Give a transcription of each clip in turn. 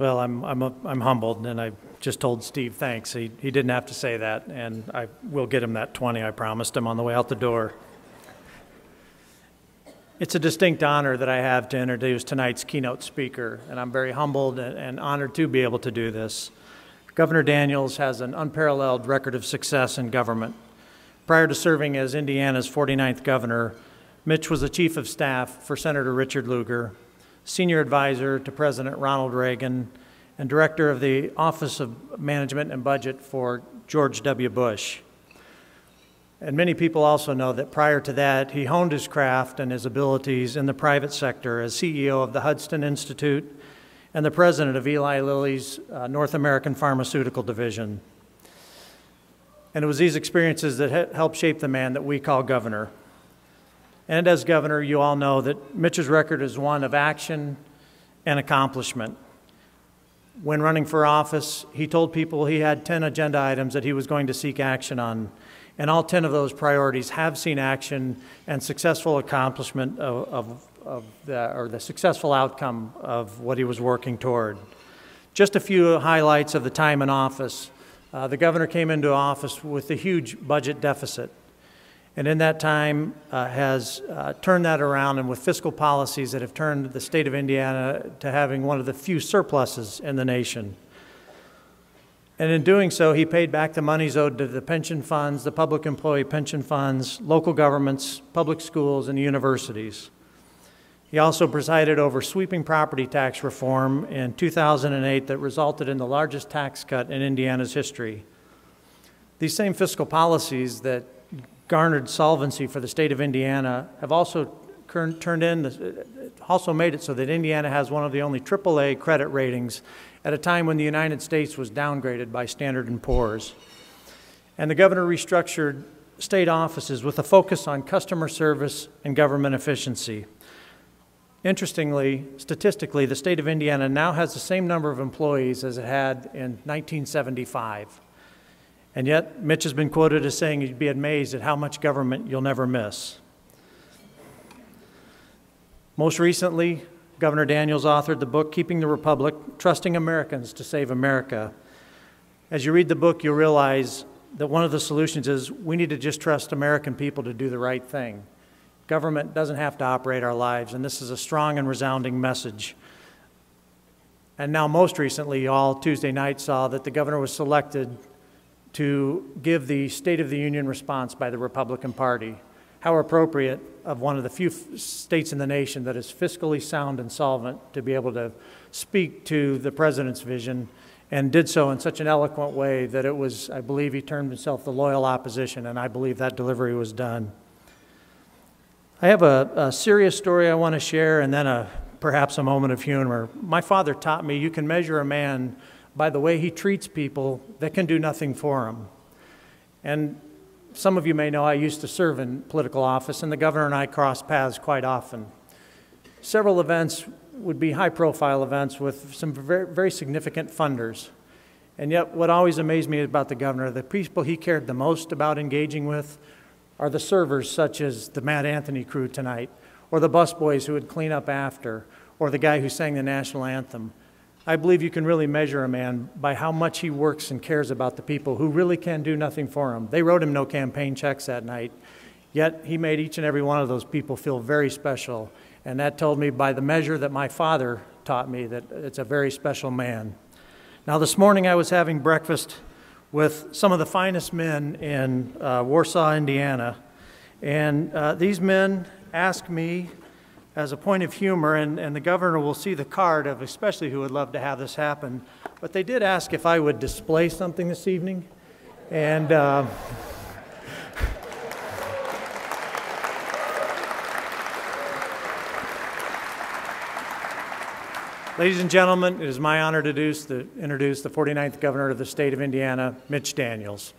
Well, I'm humbled, and I just told Steve thanks. He didn't have to say that, and I will get him that 20 I promised him on the way out the door. It's a distinct honor that I have to introduce tonight's keynote speaker, and I'm very humbled and honored to be able to do this. Governor Daniels has an unparalleled record of success in government. Prior to serving as Indiana's 49th governor, Mitch was the chief of staff for Senator Richard Lugar, senior advisor to President Ronald Reagan, and director of the Office of Management and Budget for George W. Bush. And many people also know that prior to that, he honed his craft and his abilities in the private sector as CEO of the Hudson Institute and the president of Eli Lilly's North American Pharmaceutical Division. And it was these experiences that helped shape the man that we call governor. And as governor, you all know that Mitch's record is one of action and accomplishment. When running for office, he told people he had 10 agenda items that he was going to seek action on. And all 10 of those priorities have seen action and successful accomplishment of the successful outcome of what he was working toward. Just a few highlights of the time in office. The governor came into office with a huge budget deficit. And in that time has turned that around, and with fiscal policies that have turned the state of Indiana to having one of the few surpluses in the nation. And in doing so, he paid back the monies owed to the pension funds, the public employee pension funds, local governments, public schools, and universities. He also presided over sweeping property tax reform in 2008 that resulted in the largest tax cut in Indiana's history. These same fiscal policies that garnered solvency for the state of Indiana have also made it so that Indiana has one of the only AAA credit ratings at a time when the United States was downgraded by Standard & Poor's. And the governor restructured state offices with a focus on customer service and government efficiency. Interestingly, statistically, the state of Indiana now has the same number of employees as it had in 1975. And yet, Mitch has been quoted as saying you'd be amazed at how much government you'll never miss. Most recently, Governor Daniels authored the book, Keeping the Republic, Trusting Americans to Save America. As you read the book, you'll realize that one of the solutions is we need to just trust American people to do the right thing. Government doesn't have to operate our lives, and this is a strong and resounding message. And now, most recently, you all Tuesday night saw that the governor was selected to give the State of the Union response by the Republican Party. How appropriate of one of the few states in the nation that is fiscally sound and solvent to be able to speak to the president's vision, and did so in such an eloquent way that it was, I believe he termed himself the loyal opposition, and I believe that delivery was done. I have a serious story I want to share, and then perhaps a moment of humor. My father taught me you can measure a man by the way he treats people that can do nothing for him. And some of you may know I used to serve in political office, and the governor and I crossed paths quite often. Several events would be high-profile events with some very, very significant funders. And yet what always amazed me about the governor, the people he cared the most about engaging with are the servers such as the Matt Anthony crew tonight, or the busboys who would clean up after, or the guy who sang the national anthem. I believe you can really measure a man by how much he works and cares about the people who really can do nothing for him. They wrote him no campaign checks that night, yet he made each and every one of those people feel very special. And that told me by the measure that my father taught me that it's a very special man. Now this morning I was having breakfast with some of the finest men in Warsaw, Indiana. And these men asked me, as a point of humor, and the governor will see the card of especially who would love to have this happen, but they did ask if I would display something this evening. And ladies and gentlemen, it is my honor to introduce the 49th governor of the state of Indiana, Mitch Daniels.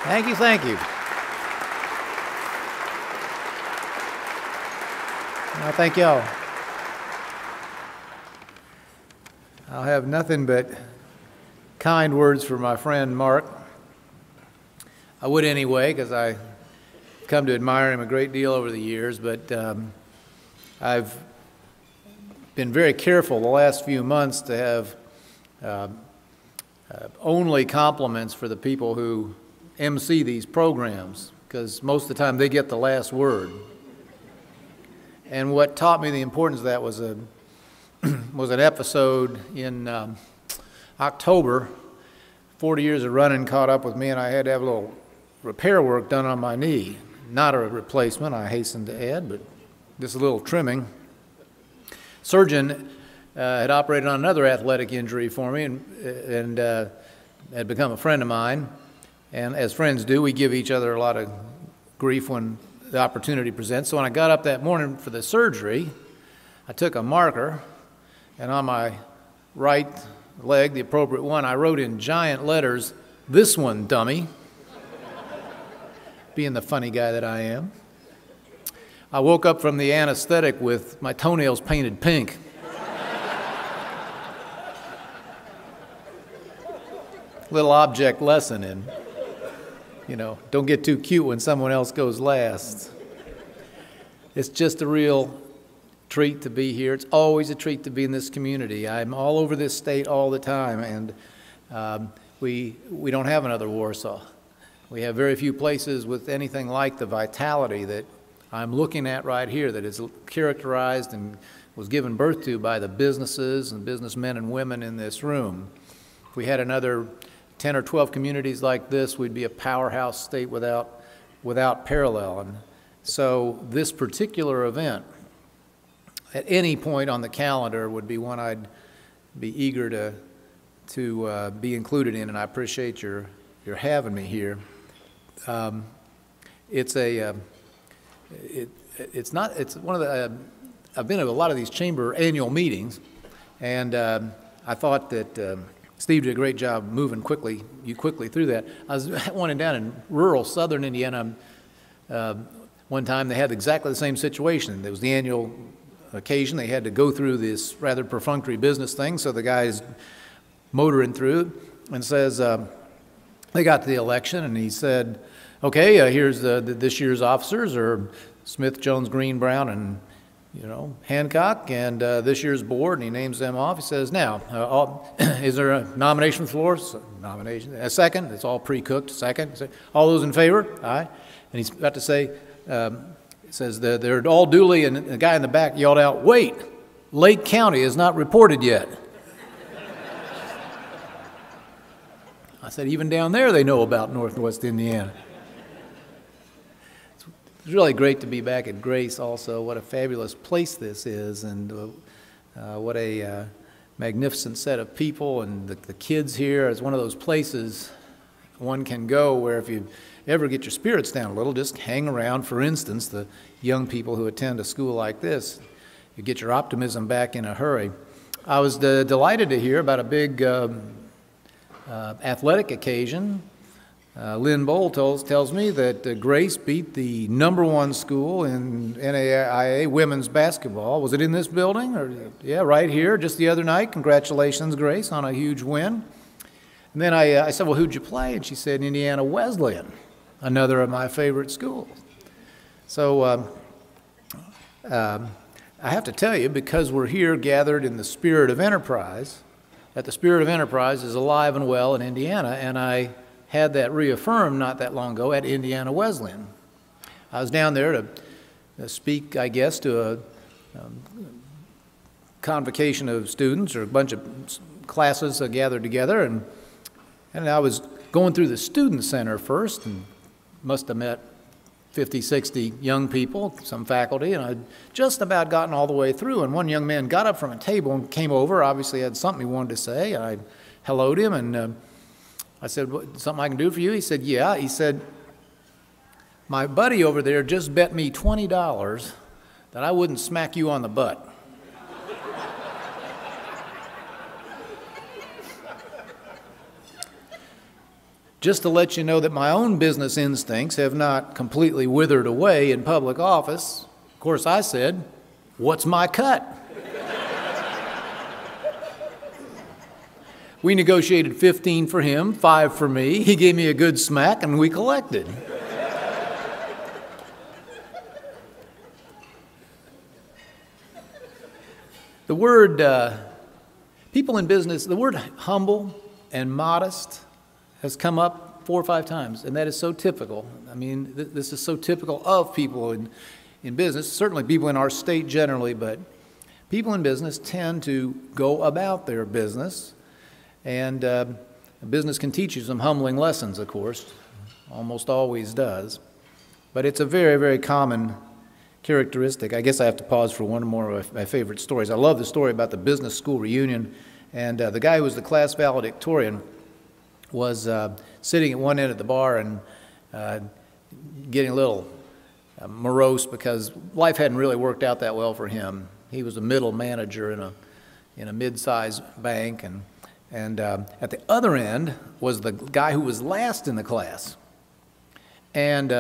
Thank you, thank you. Thank you all. I'll have nothing but kind words for my friend Mark. I would anyway, because I've come to admire him a great deal over the years, but I've been very careful the last few months to have only compliments for the people who MC these programs, because most of the time they get the last word. And what taught me the importance of that was was an episode in October. 40 years of running caught up with me, and I had to have a little repair work done on my knee. Not a replacement, I hasten to add, but just a little trimming. Surgeon had operated on another athletic injury for me and had become a friend of mine. And as friends do, we give each other a lot of grief when the opportunity presents. So when I got up that morning for the surgery, I took a marker, and on my right leg, the appropriate one, I wrote in giant letters, "This one, dummy," being the funny guy that I am. I woke up from the anesthetic with my toenails painted pink. Little object lesson in, don't get too cute when someone else goes last. It's just a real treat to be here. It's always a treat to be in this community. I'm all over this state all the time, and we don't have another Warsaw. We have very few places with anything like the vitality that I'm looking at right here, that is characterized and was given birth to by the businesses and businessmen and women in this room. If we had another 10 or 12 communities like this, we'd be a powerhouse state without parallel. And so this particular event, at any point on the calendar, would be one I'd be eager to be included in, and I appreciate your having me here. It's one of the, I've been to a lot of these chamber annual meetings, and I thought that Steve did a great job moving quickly through that. I was one down in rural southern Indiana. One time they had exactly the same situation. There was the annual occasion. They had to go through this rather perfunctory business thing, so the guy's motoring through and says, they got to the election, and he said, okay, here's this year's officers are Smith, Jones, Green, Brown, and Hancock, and this year's board, and he names them off. He says, now, is there a nomination from the floor? Nomination. A second? It's all pre-cooked. Second. All those in favor? Aye. And he's about to say, it says they're all duly, and the guy in the back yelled out, wait, Lake County is not reported yet. I said, even down there they know about Northwest Indiana. It's really great to be back at Grace also. What a fabulous place this is, and what a magnificent set of people, and the kids here. It's one of those places one can go where if you ever get your spirits down a little, just hang around. For instance, the young people who attend a school like this, you get your optimism back in a hurry. I was delighted to hear about a big athletic occasion. Lynn Bowl tells me that Grace beat the #1 school in NAIA women's basketball. Was it in this building? Yeah, right here, just the other night. Congratulations, Grace, on a huge win. And then I said, well, who'd you play? And she said, Indiana Wesleyan, another of my favorite schools. So I have to tell you, because we're here gathered in the spirit of enterprise, that the spirit of enterprise is alive and well in Indiana, and I had that reaffirmed not that long ago at Indiana Wesleyan. I was down there to speak, I guess, to a convocation of students, or a bunch of classes gathered together, and I was going through the student center first, and must have met 50, 60 young people, some faculty, and I'd just about gotten all the way through, and one young man got up from a table and came over, obviously had something he wanted to say, and I helloed him, and I said, something I can do for you? He said, yeah. He said, my buddy over there just bet me $20 that I wouldn't smack you on the butt. Just to let you know that my own business instincts have not completely withered away in public office. Of course, I said, what's my cut? We negotiated 15 for him, 5 for me. He gave me a good smack, and we collected. The word, people in business, the word humble and modest has come up 4 or 5 times, and that is so typical. I mean, this is so typical of people in business, certainly people in our state generally, but people in business tend to go about their business, and business can teach you some humbling lessons, of course, almost always does, but it's a very, very common characteristic. I guess I have to pause for one more of my favorite stories. I love the story about the business school reunion, and the guy who was the class valedictorian was sitting at one end of the bar and getting a little morose because life hadn't really worked out that well for him. He was a middle manager in a mid-sized bank, and at the other end was the guy who was last in the class, and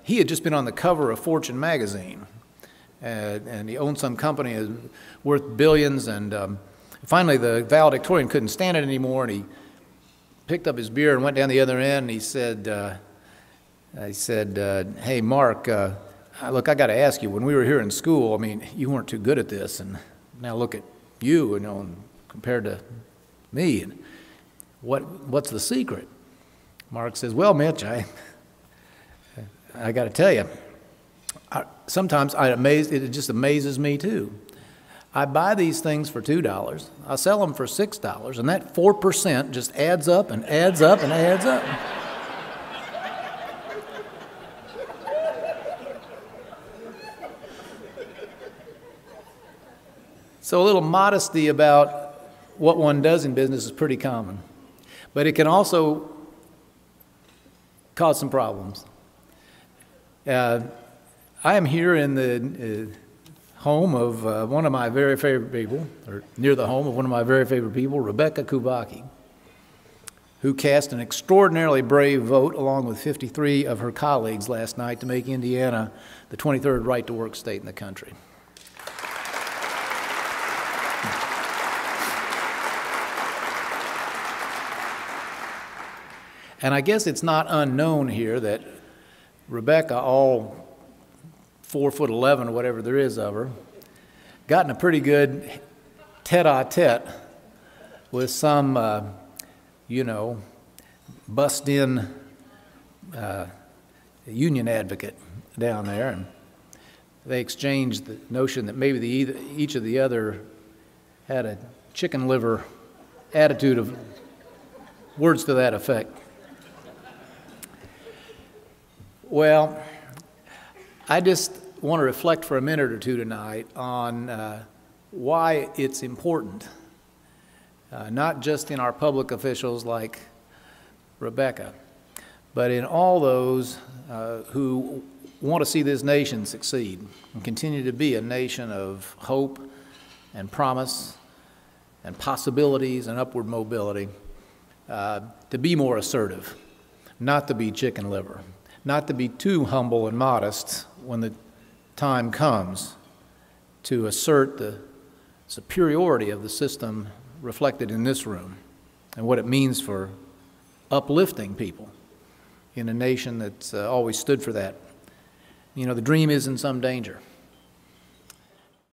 he had just been on the cover of Fortune magazine, and he owned some company worth billions, and finally the valedictorian couldn't stand it anymore, and he picked up his beer and went down the other end, and he said, hey, Mark, look, I got to ask you, when we were here in school, I mean, you weren't too good at this, and now look at you, and compared to me, and what's the secret? Mark says, well, Mitch, I got to tell you, sometimes it just amazes me too. I buy these things for $2, I sell them for $6, and that 4% just adds up and adds up and adds up. So a little modesty about what one does in business is pretty common, but it can also cause some problems. I am here in the home of one of my very favorite people, or near the home of one of my very favorite people, Rebecca Kubacki, who cast an extraordinarily brave vote along with 53 of her colleagues last night to make Indiana the 23rd right-to-work state in the country. And I guess it's not unknown here that Rebecca, all 4'11" or whatever there is of her, got in a pretty good tete-a-tete with some, bust-in union advocate down there, and they exchanged the notion that maybe each of the other had a chicken liver attitude, of words to that effect. Well, I just want to reflect for a minute or two tonight on why it's important, not just in our public officials like Rebecca, but in all those who want to see this nation succeed and continue to be a nation of hope and promise and possibilities and upward mobility, to be more assertive, not to be chicken liver, not to be too humble and modest when the time comes to assert the superiority of the system reflected in this room and what it means for uplifting people in a nation that's always stood for that. You know, the dream is in some danger.